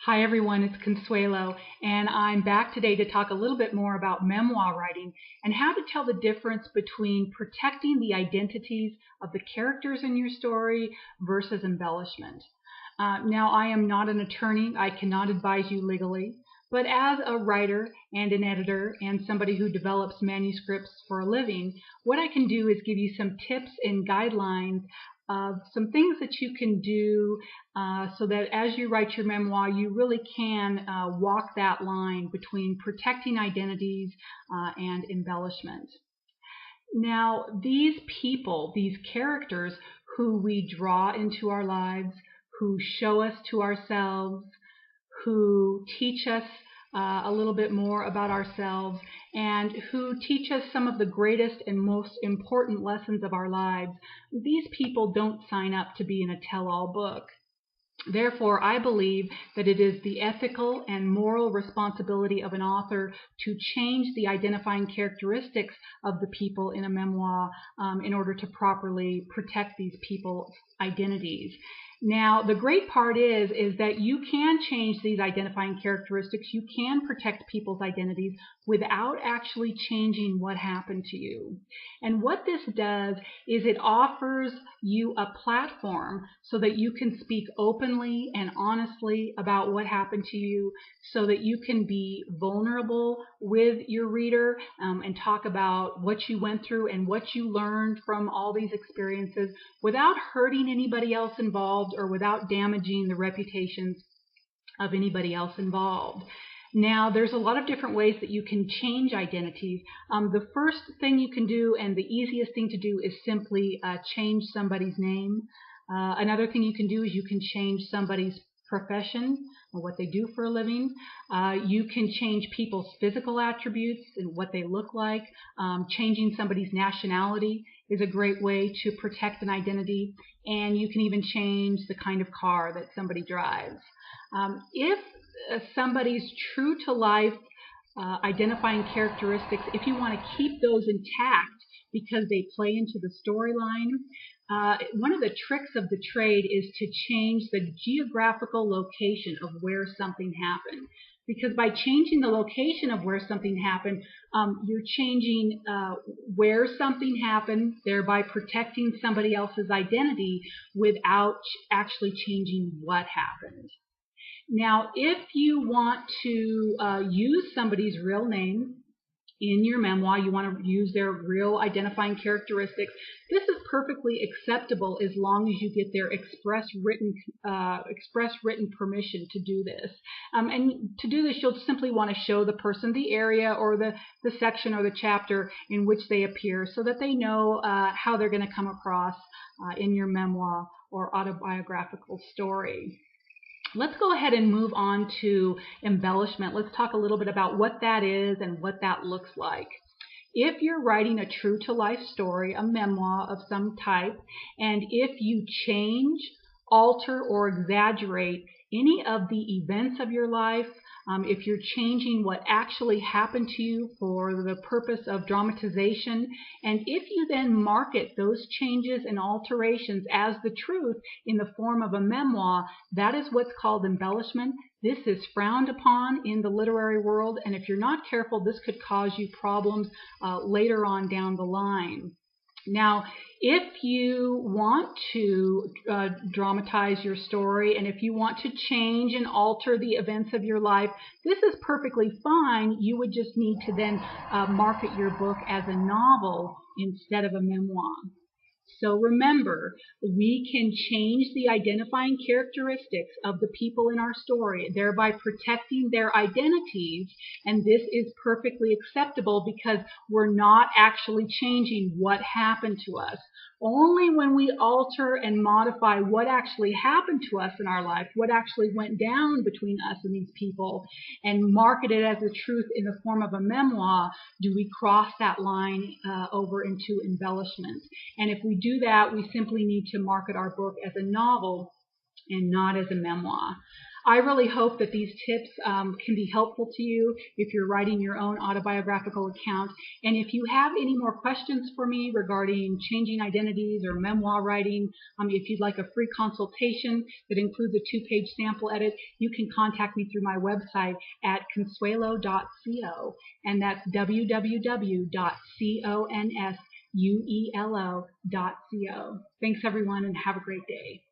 Hi everyone, it's Consuelo, and I'm back today to talk a little bit more about memoir writing and how to tell the difference between protecting the identities of the characters in your story versus embellishment. Now, I am not an attorney, I cannot advise you legally, but as a writer and an editor and somebody who develops manuscripts for a living, what I can do is give you some tips and guidelines of some things that you can do so that as you write your memoir, you really can walk that line between protecting identities and embellishment. Now, these people, these characters who we draw into our lives, who show us to ourselves, who teach us a little bit more about ourselves, and who teach us some of the greatest and most important lessons of our lives, these people don't sign up to be in a tell-all book. Therefore, I believe that it is the ethical and moral responsibility of an author to change the identifying characteristics of the people in a memoir in order to properly protect these people's identities. Now, the great part is that you can change these identifying characteristics. You can protect people's identities without actually changing what happened to you. And what this does is it offers you a platform so that you can speak openly and honestly about what happened to you, so that you can be vulnerable with your reader and talk about what you went through and what you learned from all these experiences without hurting anybody else involved or without damaging the reputations of anybody else involved. Now, there's a lot of different ways that you can change identities. The first thing you can do, and the easiest thing to do, is simply change somebody's name. Another thing you can do is you can change somebody's profession or what they do for a living. You can change people's physical attributes and what they look like. Changing somebody's nationality is a great way to protect an identity, and you can even change the kind of car that somebody drives. If somebody's true to life identifying characteristics, if you want to keep those intact because they play into the storyline, one of the tricks of the trade is to change the geographical location of where something happened. Because by changing the location of where something happened, you're changing where something happened, thereby protecting somebody else's identity without actually changing what happened. Now, if you want to use somebody's real name in your memoir, you want to use their real identifying characteristics, this is perfectly acceptable as long as you get their express written permission to do this. And to do this, you'll simply want to show the person the area or the section or the chapter in which they appear so that they know how they're going to come across in your memoir or autobiographical story. Let's go ahead and move on to embellishment. Let's talk a little bit about what that is and what that looks like. If you're writing a true to life story, a memoir of some type, and if you change, alter, or exaggerate any of the events of your life, if you're changing what actually happened to you for the purpose of dramatization, and if you then market those changes and alterations as the truth in the form of a memoir, that is what's called embellishment. This is frowned upon in the literary world, and if you're not careful, this could cause you problems later on down the line. Now, if you want to dramatize your story, and if you want to change and alter the events of your life, this is perfectly fine. You would just need to then market your book as a novel instead of a memoir. So remember, we can change the identifying characteristics of the people in our story, thereby protecting their identities, and this is perfectly acceptable because we're not actually changing what happened to us. Only when we alter and modify what actually happened to us in our life, what actually went down between us and these people, and market it as the truth in the form of a memoir, do we cross that line over into embellishment. And if we do that, we simply need to market our book as a novel and not as a memoir. I really hope that these tips can be helpful to you if you're writing your own autobiographical account. And if you have any more questions for me regarding changing identities or memoir writing, if you'd like a free consultation that includes a 2-page sample edit, you can contact me through my website at consuelo.co, and that's www.consuelo.co. Thanks everyone, and have a great day.